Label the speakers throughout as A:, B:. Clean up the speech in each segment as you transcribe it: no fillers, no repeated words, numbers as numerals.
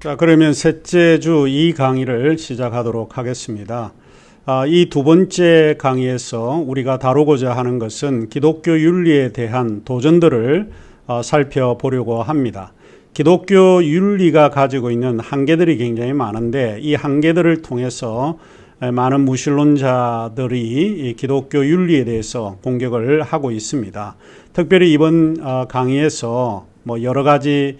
A: 자, 그러면 셋째 주 이 강의를 시작하도록 하겠습니다. 이 두 번째 강의에서 우리가 다루고자 하는 것은 기독교 윤리에 대한 도전들을 살펴보려고 합니다. 기독교 윤리가 가지고 있는 한계들이 굉장히 많은데 이 한계들을 통해서 많은 무신론자들이 이 기독교 윤리에 대해서 공격을 하고 있습니다. 특별히 이번 강의에서 여러 가지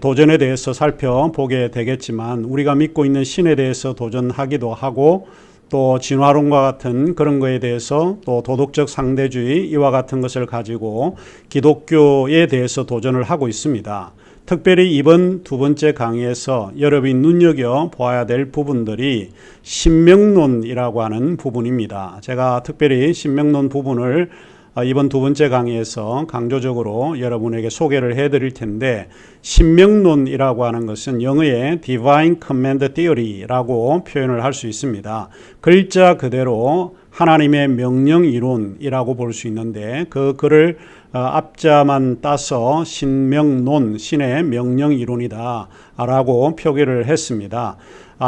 A: 도전에 대해서 살펴보게 되겠지만 우리가 믿고 있는 신에 대해서 도전하기도 하고 또 진화론과 같은 그런 거에 대해서 또 도덕적 상대주의 이와 같은 것을 가지고 기독교에 대해서 도전을 하고 있습니다. 특별히 이번 두 번째 강의에서 여러분이 눈여겨 보아야 될 부분들이 신명론이라고 하는 부분입니다. 제가 특별히 신명론 부분을 이번 두 번째 강의에서 강조적으로 여러분에게 소개를 해드릴 텐데, 신명론이라고 하는 것은 영어의 Divine Command Theory라고 표현을 할 수 있습니다. 글자 그대로 하나님의 명령 이론이라고 볼 수 있는데 그 글을 앞자만 따서 신명론, 신의 명령 이론이다 라고 표기를 했습니다.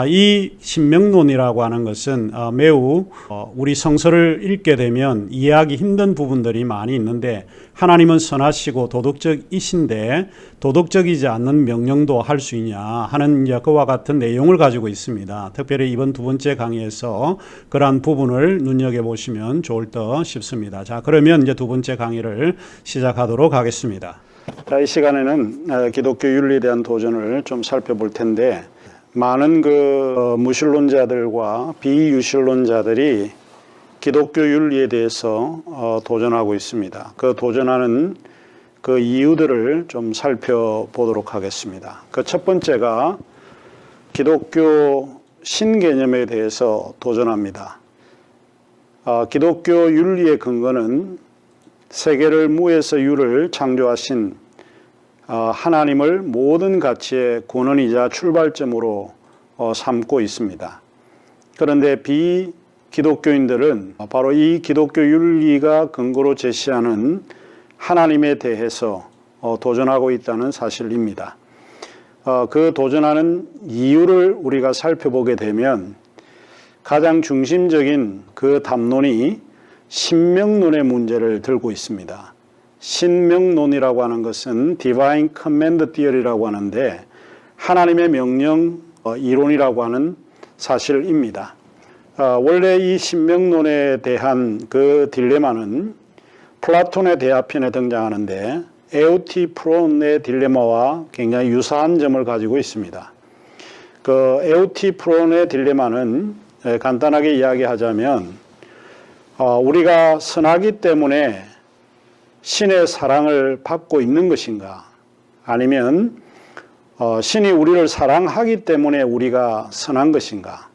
A: 이 신명론이라고 하는 것은 매우 우리 성서를 읽게 되면 이해하기 힘든 부분들이 많이 있는데, 하나님은 선하시고 도덕적이신데 도덕적이지 않는 명령도 할 수 있냐 하는 그와 같은 내용을 가지고 있습니다. 특별히 이번 두 번째 강의에서 그러한 부분을 눈여겨보시면 좋을 듯 싶습니다. 자, 그러면 이제 두 번째 강의를 시작하도록 하겠습니다. 자, 이 시간에는 기독교 윤리에 대한 도전을 좀 살펴볼 텐데, 많은 무신론자들과 비유신론자들이 기독교 윤리에 대해서 도전하고 있습니다. 그 도전하는 그 이유들을 좀 살펴보도록 하겠습니다. 그 첫 번째가 기독교 신개념에 대해서 도전합니다. 기독교 윤리의 근거는 세계를 무에서 유를 창조하신 하나님을 모든 가치의 근원이자 출발점으로 삼고 있습니다. 그런데 비기독교인들은 바로 이 기독교 윤리가 근거로 제시하는 하나님에 대해서 도전하고 있다는 사실입니다. 그 도전하는 이유를 우리가 살펴보게 되면 가장 중심적인 그 담론이 신명론의 문제를 들고 있습니다. 신명론이라고 하는 것은 Divine Command Theory라고 하는데 하나님의 명령 이론이라고 하는 사실입니다. 원래 이 신명론에 대한 그 딜레마는 플라톤의 대화편에 등장하는데 에우티프론의 딜레마와 굉장히 유사한 점을 가지고 있습니다. 그 에우티프론의 딜레마는 간단하게 이야기하자면 우리가 선하기 때문에 신의 사랑을 받고 있는 것인가, 아니면 신이 우리를 사랑하기 때문에 우리가 선한 것인가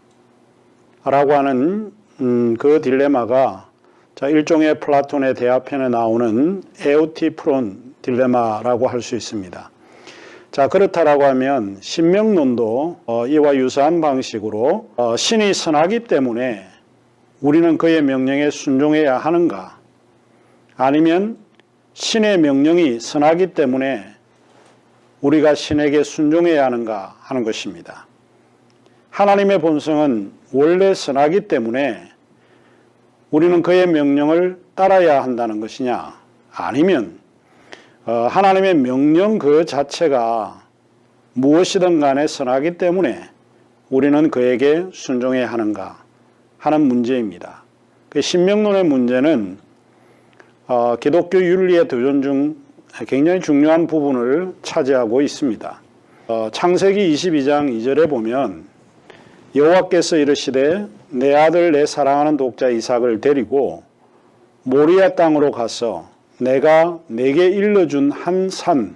A: 라고 하는 그 딜레마가 일종의 플라톤의 대화편에 나오는 에우티프론 딜레마라고 할 수 있습니다. 자, 그렇다라고 하면 신명론도 이와 유사한 방식으로 신이 선하기 때문에 우리는 그의 명령에 순종해야 하는가, 아니면 신의 명령이 선하기 때문에 우리가 신에게 순종해야 하는가 하는 것입니다. 하나님의 본성은 원래 선하기 때문에 우리는 그의 명령을 따라야 한다는 것이냐, 아니면 하나님의 명령 그 자체가 무엇이든 간에 선하기 때문에 우리는 그에게 순종해야 하는가 하는 문제입니다. 그 신명론의 문제는 기독교 윤리의 도전 중 굉장히 중요한 부분을 차지하고 있습니다. 창세기 22장 2절에 보면 여호와께서 이르시되 내 아들 내 사랑하는 독자 이삭을 데리고 모리아 땅으로 가서 내가 내게 일러준 한 산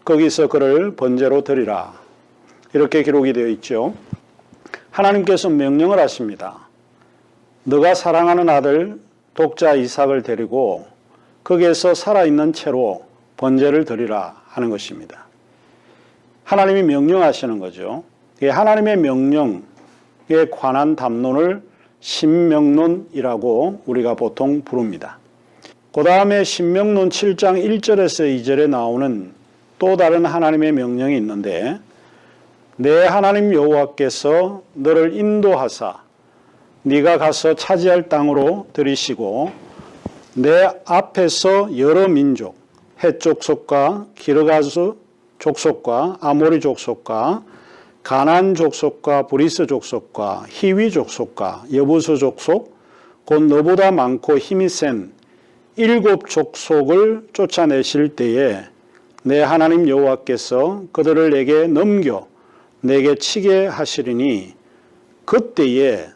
A: 거기서 그를 번제로 드리라, 이렇게 기록이 되어 있죠. 하나님께서 명령을 하십니다. 너가 사랑하는 아들 독자 이삭을 데리고 거기에서 살아있는 채로 번제를 드리라 하는 것입니다. 하나님이 명령하시는 거죠. 하나님의 명령에 관한 담론을 신명론이라고 우리가 보통 부릅니다. 그 다음에 신명론 7장 1절에서 2절에 나오는 또 다른 하나님의 명령이 있는데, 내 하나님 여호와께서 너를 인도하사 네가 가서 차지할 땅으로 들이시고 내 앞에서 여러 민족 헷 족속과 기르가스 족속과 아모리 족속과 가나안 족속과 브리스 족속과 히위 족속과 여부스 족속 곧 너보다 많고 힘이 센 7 족속을 쫓아내실 때에 내 하나님 여호와께서 그들을 내게 넘겨 내게 치게 하시리니 그때에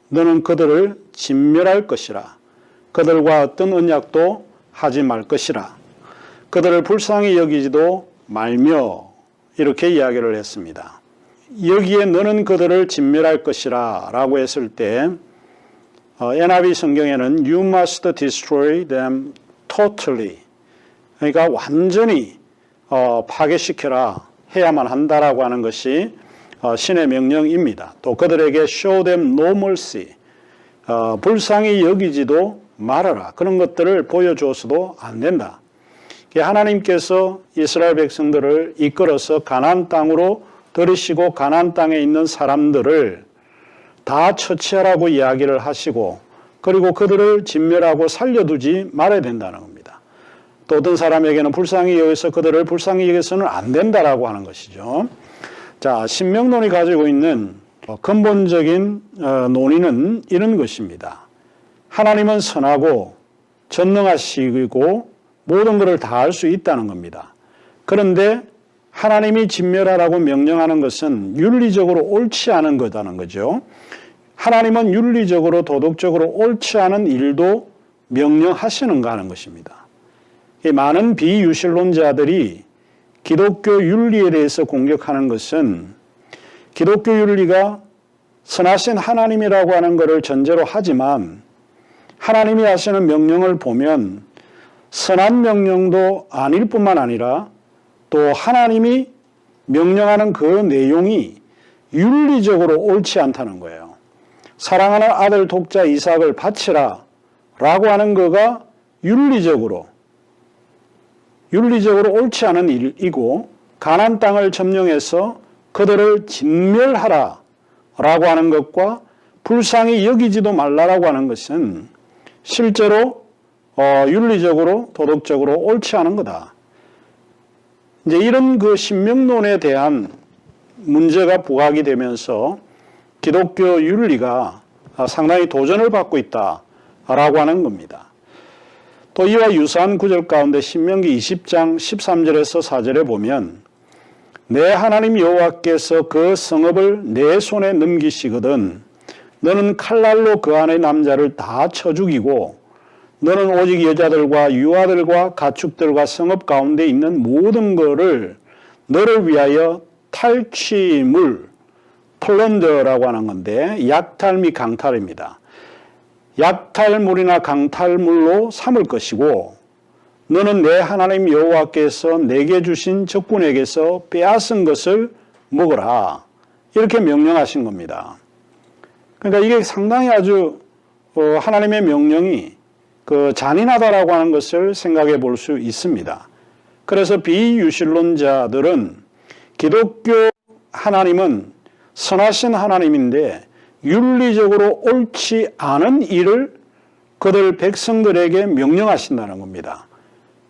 A: 너는 그들을 진멸할 것이라. 그들과 어떤 언약도 하지 말 것이라. 그들을 불쌍히 여기지도 말며 이렇게 이야기를 했습니다. 여기에 너는 그들을 진멸할 것이라 라고 했을 때 NIV 성경에는 You must destroy them totally. 그러니까 완전히 파괴시켜라 해야만 한다라고 하는 것이 신의 명령입니다. 또 그들에게 show them no mercy. 불쌍히 여기지도 말아라. 그런 것들을 보여줘서도 안 된다. 하나님께서 이스라엘 백성들을 이끌어서 가나안 땅으로 들이시고 가나안 땅에 있는 사람들을 다 처치하라고 이야기를 하시고 그리고 그들을 진멸하고 살려두지 말아야 된다는 겁니다. 또 어떤 사람에게는 불쌍히 여기서 그들을 불쌍히 여기서는 안 된다라고 하는 것이죠. 자, 신명론이 가지고 있는 근본적인 논의는 이런 것입니다. 하나님은 선하고 전능하시고 모든 것을 다 할 수 있다는 겁니다. 그런데 하나님이 진멸하라고 명령하는 것은 윤리적으로 옳지 않은 거다는 거죠. 하나님은 윤리적으로 도덕적으로 옳지 않은 일도 명령하시는가 하는 것입니다. 많은 비유실론자들이 기독교 윤리에 대해서 공격하는 것은 기독교 윤리가 선하신 하나님이라고 하는 것을 전제로 하지만 하나님이 하시는 명령을 보면 선한 명령도 아닐 뿐만 아니라 또 하나님이 명령하는 그 내용이 윤리적으로 옳지 않다는 거예요. 사랑하는 아들 독자 이삭을 바치라 라고 하는 거가 윤리적으로 옳지 않은 일이고 가나안 땅을 점령해서 그들을 진멸하라 라고 하는 것과 불쌍히 여기지도 말라라고 하는 것은 실제로 윤리적으로 도덕적으로 옳지 않은 거다. 이제 이런 그 신명론에 대한 문제가 부각이 되면서 기독교 윤리가 상당히 도전을 받고 있다라고 하는 겁니다. 또 이와 유사한 구절 가운데 신명기 20장 13절에서 4절에 보면 내 하나님 여호와께서 그 성읍을 내 손에 넘기시거든 너는 칼날로 그 안의 남자를 다 쳐 죽이고 너는 오직 여자들과 유아들과 가축들과 성읍 가운데 있는 모든 것을 너를 위하여 탈취물, 플런더라고 하는 건데 약탈 및 강탈입니다. 약탈물이나 강탈물로 삼을 것이고 너는 내 하나님 여호와께서 내게 주신 적군에게서 빼앗은 것을 먹어라. 이렇게 명령하신 겁니다. 그러니까 이게 상당히 아주 하나님의 명령이 잔인하다라고 하는 것을 생각해 볼 수 있습니다. 그래서 비유실론자들은 기독교 하나님은 선하신 하나님인데 윤리적으로 옳지 않은 일을 그들 백성들에게 명령하신다는 겁니다.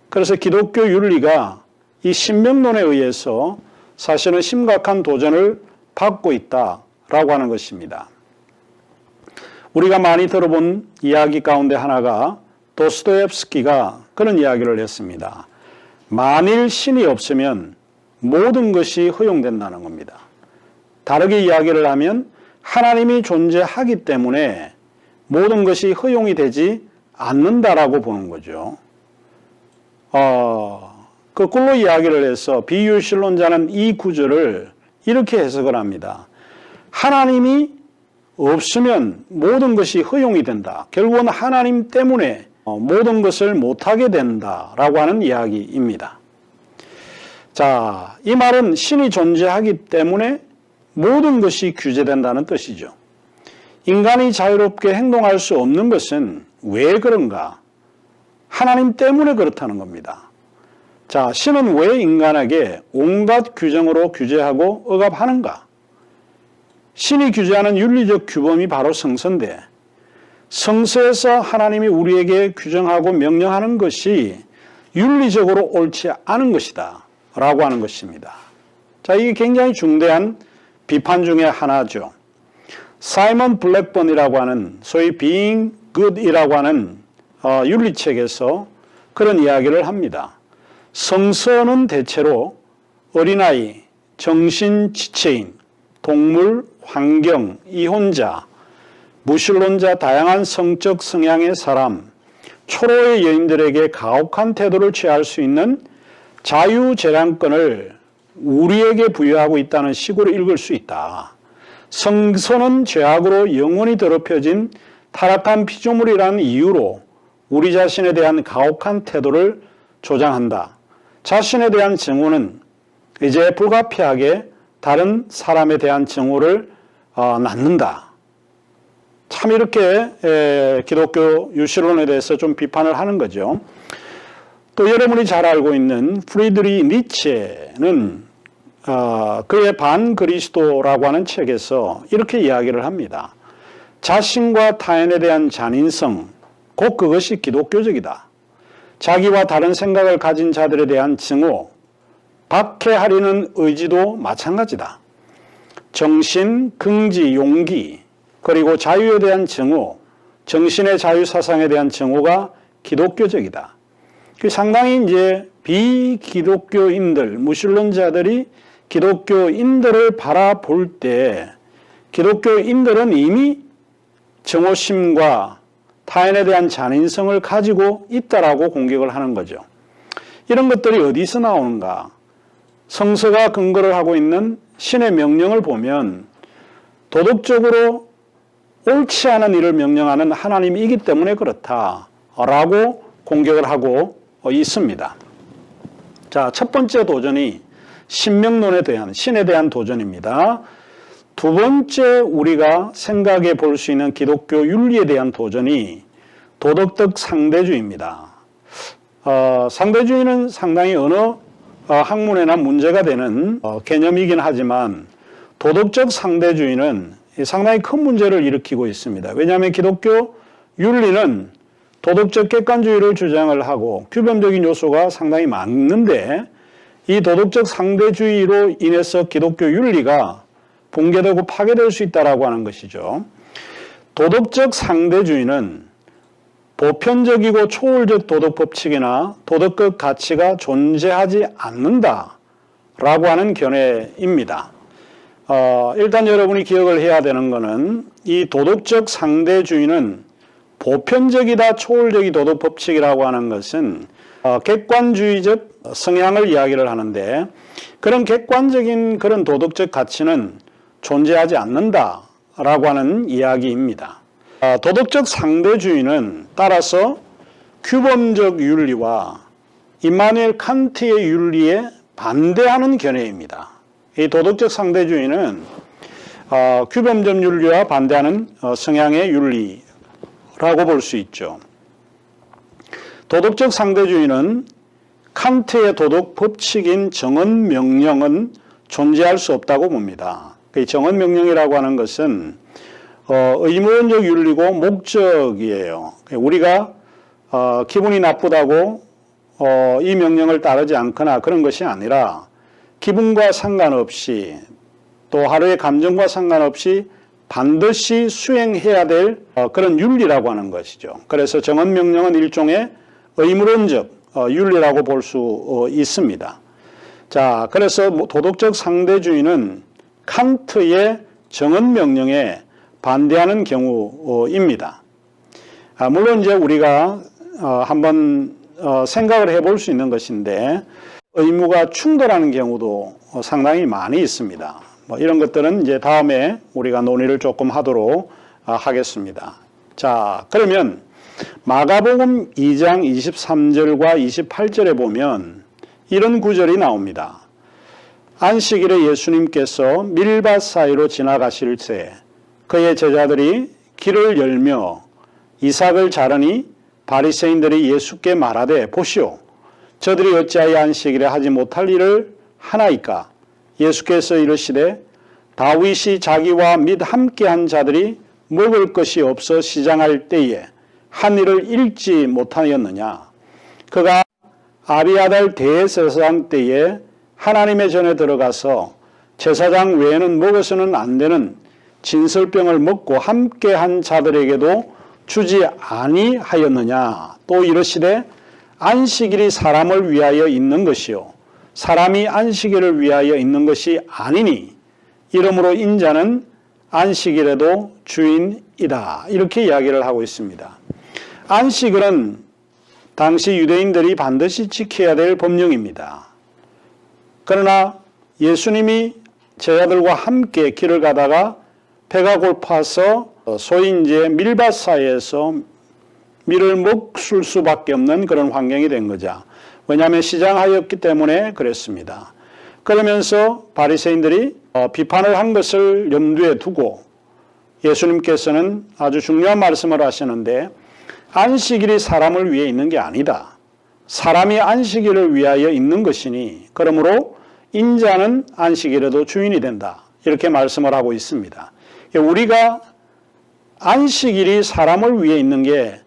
A: 그래서 기독교 윤리가 이 신명론에 의해서 사실은 심각한 도전을 받고 있다라고 하는 것입니다. 우리가 많이 들어본 이야기 가운데 하나가 도스토옙스키가 그런 이야기를 했습니다. 만일 신이 없으면 모든 것이 허용된다는 겁니다. 다르게 이야기를 하면 하나님이 존재하기 때문에 모든 것이 허용이 되지 않는다라고 보는 거죠. 거꾸로 이야기를 해서 비유실론자는 이 구절을 이렇게 해석을 합니다. 하나님이 없으면 모든 것이 허용이 된다. 결국은 하나님 때문에 모든 것을 못하게 된다라고 하는 이야기입니다. 자, 이 말은 신이 존재하기 때문에 모든 것이 규제된다는 뜻이죠. 인간이 자유롭게 행동할 수 없는 것은 왜 그런가? 하나님 때문에 그렇다는 겁니다. 자, 신은 왜 인간에게 온갖 규정으로 규제하고 억압하는가? 신이 규제하는 윤리적 규범이 바로 성서인데 성서에서 하나님이 우리에게 규정하고 명령하는 것이 윤리적으로 옳지 않은 것이다 라고 하는 것입니다. 자, 이게 굉장히 중대한 비판 중에 하나죠. 사이먼 블랙번이라고 하는 소위 Being Good이라고 하는 윤리책에서 그런 이야기를 합니다. 성서는 대체로 어린아이, 정신지체인, 동물, 환경, 이혼자, 무신론자, 다양한 성적 성향의 사람, 초로의 여인들에게 가혹한 태도를 취할 수 있는 자유재량권을 우리에게 부여하고 있다는 식으로 읽을 수 있다. 성서는 죄악으로 영원히 더럽혀진 타락한 피조물이라는 이유로 우리 자신에 대한 가혹한 태도를 조장한다. 자신에 대한 증오는 이제 불가피하게 다른 사람에 대한 증오를 낳는다. 참 이렇게 기독교 유실론에 대해서 좀 비판을 하는 거죠. 또 여러분이 잘 알고 있는 프리드리 니체는 그의 반그리스도라고 하는 책에서 이렇게 이야기를 합니다. 자신과 타인에 대한 잔인성, 곧 그것이 기독교적이다. 자기와 다른 생각을 가진 자들에 대한 증오, 박해하려는 의지도 마찬가지다. 정신, 긍지, 용기, 그리고 자유에 대한 증오, 정신의 자유 사상에 대한 증오가 기독교적이다. 상당히 이제 비기독교인들, 무신론자들이 기독교인들을 바라볼 때 기독교인들은 이미 정오심과 타인에 대한 잔인성을 가지고 있다라고 공격을 하는 거죠. 이런 것들이 어디서 나오는가? 성서가 근거를 하고 있는 신의 명령을 보면 도덕적으로 옳지 않은 일을 명령하는 하나님이기 때문에 그렇다라고 공격을 하고 있습니다. 자, 첫 번째 도전이 신명론에 대한, 신에 대한 도전입니다. 두 번째 우리가 생각해 볼 수 있는 기독교 윤리에 대한 도전이 도덕적 상대주의입니다. 상대주의는 상당히 어느 학문에나 문제가 되는 개념이긴 하지만 도덕적 상대주의는 상당히 큰 문제를 일으키고 있습니다. 왜냐하면 기독교 윤리는 도덕적 객관주의를 주장을 하고 규범적인 요소가 상당히 많은데 이 도덕적 상대주의로 인해서 기독교 윤리가 붕괴되고 파괴될 수 있다라고 하는 것이죠. 도덕적 상대주의는 보편적이고 초월적 도덕 법칙이나 도덕적 가치가 존재하지 않는다라고 하는 견해입니다. 일단 여러분이 기억을 해야 되는 것은 이 도덕적 상대주의는 보편적이다 초월적이 도덕 법칙이라고 하는 것은 객관주의적 성향을 이야기를 하는데 그런 객관적인 그런 도덕적 가치는 존재하지 않는다라고 하는 이야기입니다. 도덕적 상대주의는 따라서 규범적 윤리와 임마누엘 칸트의 윤리에 반대하는 견해입니다. 이 도덕적 상대주의는 규범적 윤리와 반대하는 성향의 윤리라고 볼 수 있죠. 도덕적 상대주의는 칸트의 도덕 법칙인 정언 명령은 존재할 수 없다고 봅니다. 그 정언 명령이라고 하는 것은 의무원적 윤리고 목적이에요. 우리가 기분이 나쁘다고 이 명령을 따르지 않거나 그런 것이 아니라 기분과 상관없이 또 하루의 감정과 상관없이 반드시 수행해야 될 그런 윤리라고 하는 것이죠. 그래서 정언 명령은 일종의 의무론적 윤리라고 볼 수 있습니다. 자, 그래서 도덕적 상대주의는 칸트의 정언 명령에 반대하는 경우입니다. 물론 이제 우리가 한번 생각을 해볼 수 있는 것인데 의무가 충돌하는 경우도 상당히 많이 있습니다. 이런 것들은 이제 다음에 우리가 논의를 조금 하도록 하겠습니다. 자, 그러면 마가복음 2장 23절과 28절에 보면 이런 구절이 나옵니다. 안식일에 예수님께서 밀밭 사이로 지나가실 때 그의 제자들이 길을 열며 이삭을 자르니 바리새인들이 예수께 말하되 보시오 저들이 어찌하여 안식일에 하지 못할 일을 하나이까? 예수께서 이르시되 다윗이 자기와 및 함께한 자들이 먹을 것이 없어 시장할 때에 한 일을 읽지 못하였느냐? 그가 아비아달 대제사장 때에 하나님의 전에 들어가서 제사장 외에는 먹어서는 안 되는 진설병을 먹고 함께한 자들에게도 주지 아니하였느냐? 또 이르시되 안식일이 사람을 위하여 있는 것이요 사람이 안식일을 위하여 있는 것이 아니니 이러므로 인자는 안식일에도 주인이다. 이렇게 이야기를 하고 있습니다. 안식일은 당시 유대인들이 반드시 지켜야 될 법령입니다. 그러나 예수님이 제자들과 함께 길을 가다가 배가 고파서 소위 이제 밀밭 사이에서 밀을 먹을 수밖에 없는 그런 환경이 된 거죠. 왜냐하면 시장하였기 때문에 그랬습니다. 그러면서 바리새인들이 비판을 한 것을 염두에 두고 예수님께서는 아주 중요한 말씀을 하시는데 안식일이 사람을 위해 있는 게 아니다. 사람이 안식일을 위하여 있는 것이니 그러므로 인자는 안식일에도 주인이 된다. 이렇게 말씀을 하고 있습니다. 우리가 안식일이 사람을 위해 있는 게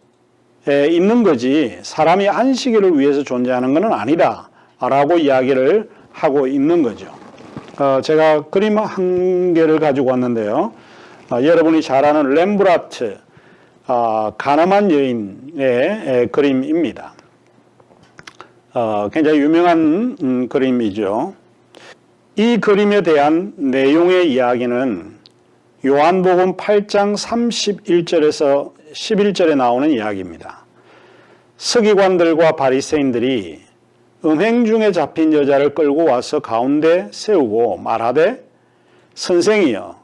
A: 있는 거지 사람이 안식일을 위해서 존재하는 것은 아니다 라고 이야기를 하고 있는 거죠. 제가 그림 한 개를 가지고 왔는데요. 여러분이 잘 아는 렘브란트 가늠한 여인의 그림입니다. 굉장히 유명한 그림이죠. 이 그림에 대한 내용의 이야기는 요한복음 8장 31절에서 11절에 나오는 이야기입니다. 서기관들과 바리새인들이 음행 중에 잡힌 여자를 끌고 와서 가운데 세우고 말하되 선생이여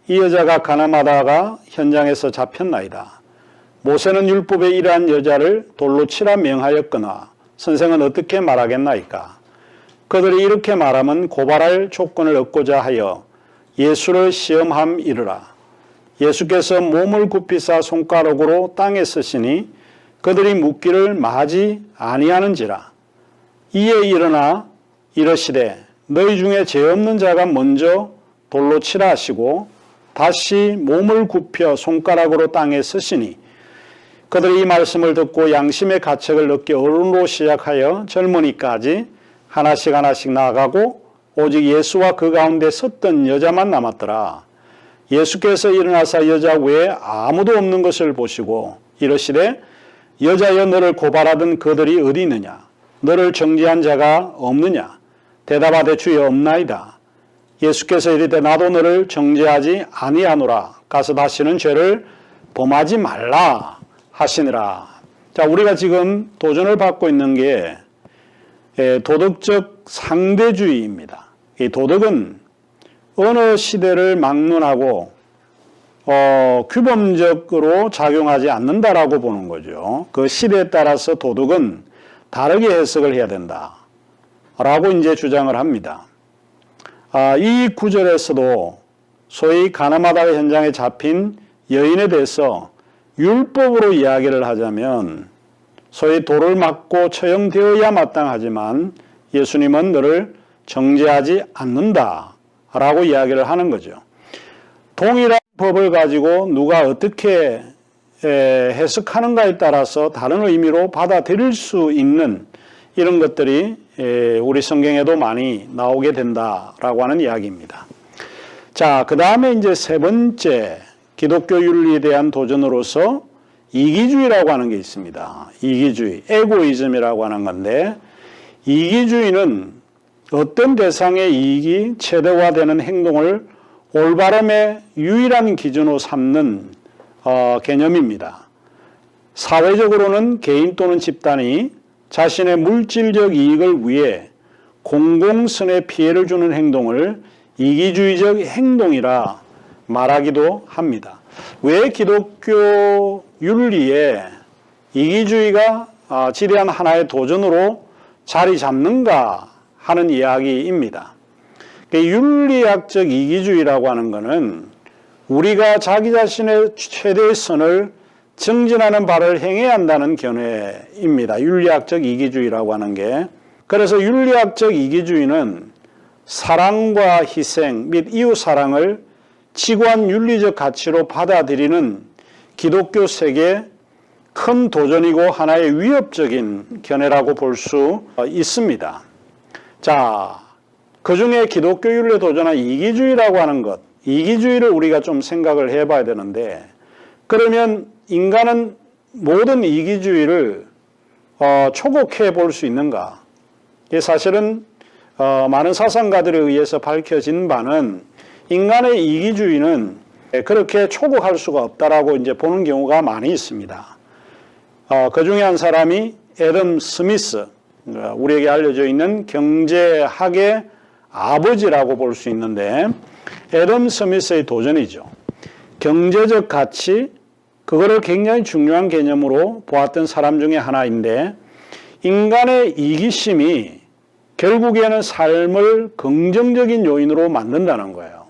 A: 이 여자가 가늠하다가 현장에서 잡혔나이다. 모세는 율법에 이러한 여자를 돌로 치라 명하였거나 선생은 어떻게 말하겠나이까? 그들이 이렇게 말하면 고발할 조건을 얻고자 하여 예수를 시험함이르라. 예수께서 몸을 굽히사 손가락으로 땅에 쓰시니 그들이 묻기를 마지 아니하는지라. 이에 일어나 이르시되 너희 중에 죄 없는 자가 먼저 돌로 치라 하시고 다시 몸을 굽혀 손가락으로 땅에 쓰시니 그들이 이 말씀을 듣고 양심의 가책을 얻게 어른으로 시작하여 젊은이까지 하나씩 하나씩 나아가고 오직 예수와 그 가운데 섰던 여자만 남았더라. 예수께서 일어나사 여자 외에 아무도 없는 것을 보시고 이르시되 여자여 너를 고발하던 그들이 어디 있느냐? 너를 정죄한 자가 없느냐? 대답하되 주여 없나이다. 예수께서 이르되 나도 너를 정죄하지 아니하노라. 가서 다시는 죄를 범하지 말라 하시니라. 자, 우리가 지금 도전을 받고 있는 게 도덕적 상대주의입니다. 이 도덕은 어느 시대를 막론하고 규범적으로 작용하지 않는다라고 보는 거죠. 그 시대에 따라서 도덕은 다르게 해석을 해야 된다라고 이제 주장을 합니다. 이 구절에서도 소위 가늠하다가 현장에 잡힌 여인에 대해서 율법으로 이야기를 하자면 소위 돌을 맞고 처형되어야 마땅하지만 예수님은 너를 정죄하지 않는다라고 이야기를 하는 거죠. 동일한 법을 가지고 누가 어떻게 해석하는가에 따라서 다른 의미로 받아들일 수 있는 이런 것들이 우리 성경에도 많이 나오게 된다라고 하는 이야기입니다. 자, 그 다음에 이제 세 번째 기독교 윤리에 대한 도전으로서 이기주의라고 하는 게 있습니다. 이기주의, 에고이즘이라고 하는 건데 이기주의는 어떤 대상의 이익이 최대화되는 행동을 올바름의 유일한 기준으로 삼는 개념입니다. 사회적으로는 개인 또는 집단이 자신의 물질적 이익을 위해 공공선에 피해를 주는 행동을 이기주의적 행동이라 말하기도 합니다. 왜 기독교 윤리에 이기주의가 지대한 하나의 도전으로 자리 잡는가 하는 이야기입니다. 윤리학적 이기주의라고 하는 것은 우리가 자기 자신의 최대의 선을 정진하는 바를 행해야 한다는 견해입니다. 윤리학적 이기주의라고 하는 게. 그래서 윤리학적 이기주의는 사랑과 희생 및 이웃사랑을 지구한 윤리적 가치로 받아들이는 기독교 세계의 큰 도전이고 하나의 위협적인 견해라고 볼 수 있습니다. 자, 그 중에 기독교 윤리에 도전한 이기주의라고 하는 것, 이기주의를 우리가 좀 생각을 해봐야 되는데, 그러면 인간은 모든 이기주의를 초곡해 볼 수 있는가? 이게 사실은 많은 사상가들에 의해서 밝혀진 바는 인간의 이기주의는 그렇게 초곡할 수가 없다라고 이제 보는 경우가 많이 있습니다. 그 중에 한 사람이 애덤 스미스, 우리에게 알려져 있는 경제학의 아버지라고 볼 수 있는데, 애덤 스미스의 도전이죠. 경제적 가치, 그거를 굉장히 중요한 개념으로 보았던 사람 중에 하나인데, 인간의 이기심이 결국에는 삶을 긍정적인 요인으로 만든다는 거예요.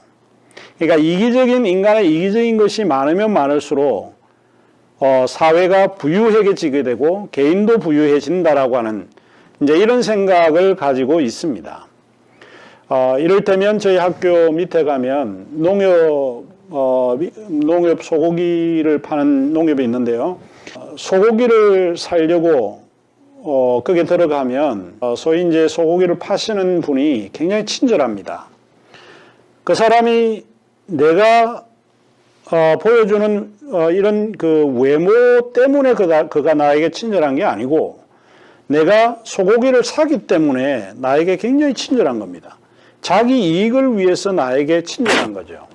A: 그러니까 인간의 이기적인 것이 많으면 많을수록 사회가 부유해지게 되고 개인도 부유해진다라고 하는 이제 이런 생각을 가지고 있습니다. 이를테면 저희 학교 밑에 가면 농협 소고기를 파는 농협이 있는데요. 소고기를 살려고 거기에 들어가면 소위 이제 소고기를 파시는 분이 굉장히 친절합니다. 그 사람이 내가 보여주는 이런 그 외모 때문에 그가 나에게 친절한 게 아니고 내가 소고기를 사기 때문에 나에게 굉장히 친절한 겁니다. 자기 이익을 위해서 나에게 친절한 거죠.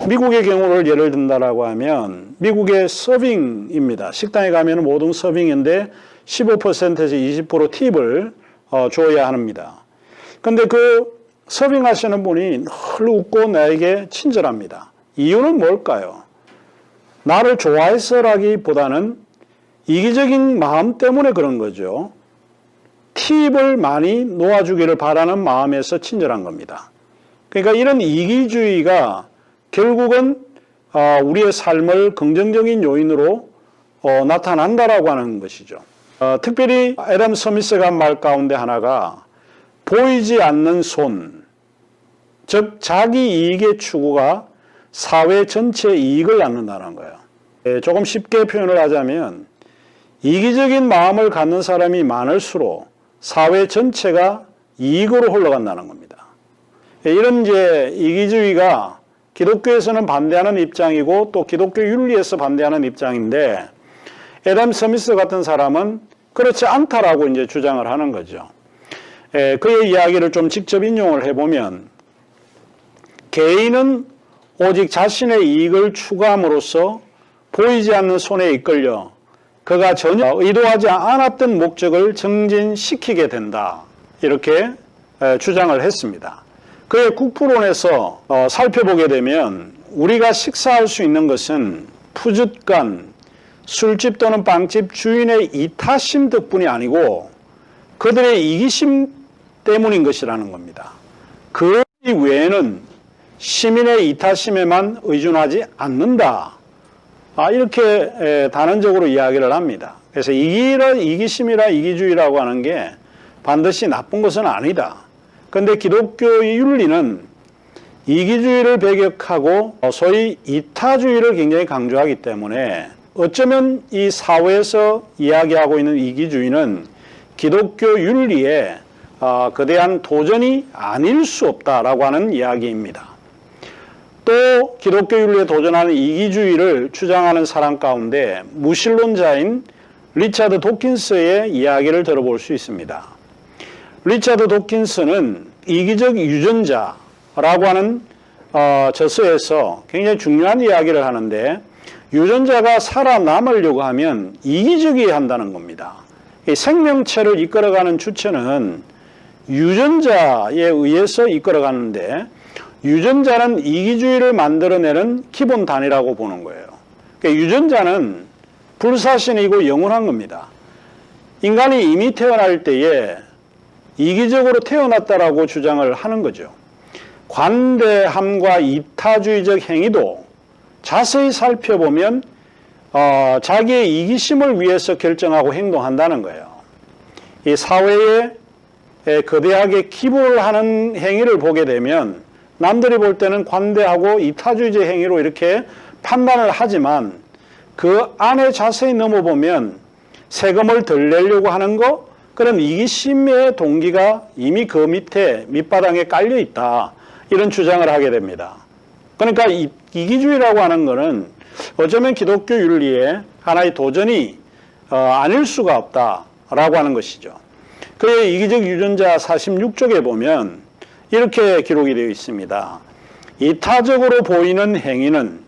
A: 미국의 경우를 예를 든다라고 하면 미국의 서빙입니다. 식당에 가면 모든 서빙인데 15%에서 20% 팁을 줘야 합니다. 근데 그 서빙하시는 분이 늘 웃고 나에게 친절합니다. 이유는 뭘까요? 나를 좋아해서라기보다는 이기적인 마음 때문에 그런 거죠. 팁을 많이 놓아주기를 바라는 마음에서 친절한 겁니다. 그러니까 이런 이기주의가 결국은 우리의 삶을 긍정적인 요인으로 나타난다라고 하는 것이죠. 특별히 애덤 스미스가 한 말 가운데 하나가 보이지 않는 손, 즉 자기 이익의 추구가 사회 전체의 이익을 낳는다는 거예요. 조금 쉽게 표현을 하자면 이기적인 마음을 갖는 사람이 많을수록 사회 전체가 이익으로 흘러간다는 겁니다. 이런 이제 이기주의가 기독교에서는 반대하는 입장이고 또 기독교 윤리에서 반대하는 입장인데 애덤 스미스 같은 사람은 그렇지 않다라고 이제 주장을 하는 거죠. 그의 이야기를 좀 직접 인용을 해보면 개인은 오직 자신의 이익을 추구함으로써 보이지 않는 손에 이끌려 그가 전혀 의도하지 않았던 목적을 증진시키게 된다. 이렇게 주장을 했습니다. 그의 국부론에서 살펴보게 되면 우리가 식사할 수 있는 것은 푸줏간, 술집 또는 빵집 주인의 이타심 덕분이 아니고 그들의 이기심 때문인 것이라는 겁니다. 그 외에는 시민의 이타심에만 의존하지 않는다. 이렇게 단언적으로 이야기를 합니다. 그래서 이기심이라 이기주의라고 하는 게 반드시 나쁜 것은 아니다. 그런데 기독교의 윤리는 이기주의를 배격하고 소위 이타주의를 굉장히 강조하기 때문에 어쩌면 이 사회에서 이야기하고 있는 이기주의는 기독교 윤리에 거대한 도전이 아닐 수 없다라고 하는 이야기입니다. 또 기독교 윤리에 도전하는 이기주의를 주장하는 사람 가운데 무신론자인 리차드 도킨스의 이야기를 들어볼 수 있습니다. 리차드 도킨스는 이기적 유전자라고 하는 저서에서 굉장히 중요한 이야기를 하는데 유전자가 살아남으려고 하면 이기적이어야 한다는 겁니다. 이 생명체를 이끌어가는 주체는 유전자에 의해서 이끌어가는데 유전자는 이기주의를 만들어내는 기본 단위라고 보는 거예요. 그러니까 유전자는 불사신이고 영원한 겁니다. 인간이 이미 태어날 때에 이기적으로 태어났다라고 주장을 하는 거죠. 관대함과 이타주의적 행위도 자세히 살펴보면 자기의 이기심을 위해서 결정하고 행동한다는 거예요. 이 사회에 거대하게 기부를 하는 행위를 보게 되면 남들이 볼 때는 관대하고 이타주의적 행위로 이렇게 판단을 하지만 그 안에 자세히 넘어보면 세금을 덜 내려고 하는 거, 그런 이기심의 동기가 이미 그 밑에 밑바닥에 깔려 있다. 이런 주장을 하게 됩니다. 그러니까 이기주의라고 하는 것은 어쩌면 기독교 윤리의 하나의 도전이 아닐 수가 없다라고 하는 것이죠. 그의 이기적 유전자 46쪽에 보면 이렇게 기록이 되어 있습니다. 이타적으로 보이는 행위는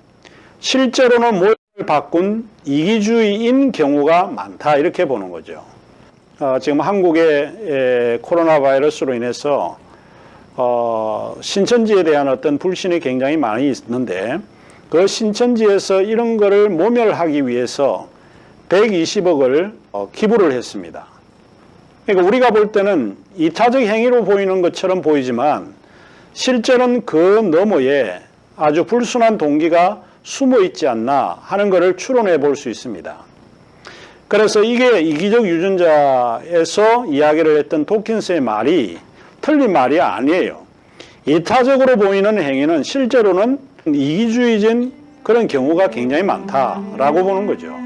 A: 실제로는 모양을 바꾼 이기주의인 경우가 많다, 이렇게 보는 거죠. 지금 한국의 코로나 바이러스로 인해서 신천지에 대한 어떤 불신이 굉장히 많이 있는데, 그 신천지에서 이런 거를 모멸하기 위해서 120억을 기부를 했습니다. 그러니까 우리가 볼 때는 이타적 행위로 보이는 것처럼 보이지만 실제로는 그 너머에 아주 불순한 동기가 숨어 있지 않나 하는 것을 추론해 볼 수 있습니다. 그래서 이게 이기적 유전자에서 이야기를 했던 도킨스의 말이 틀린 말이 아니에요. 이타적으로 보이는 행위는 실제로는 이기주의적인 그런 경우가 굉장히 많다라고 보는 거죠.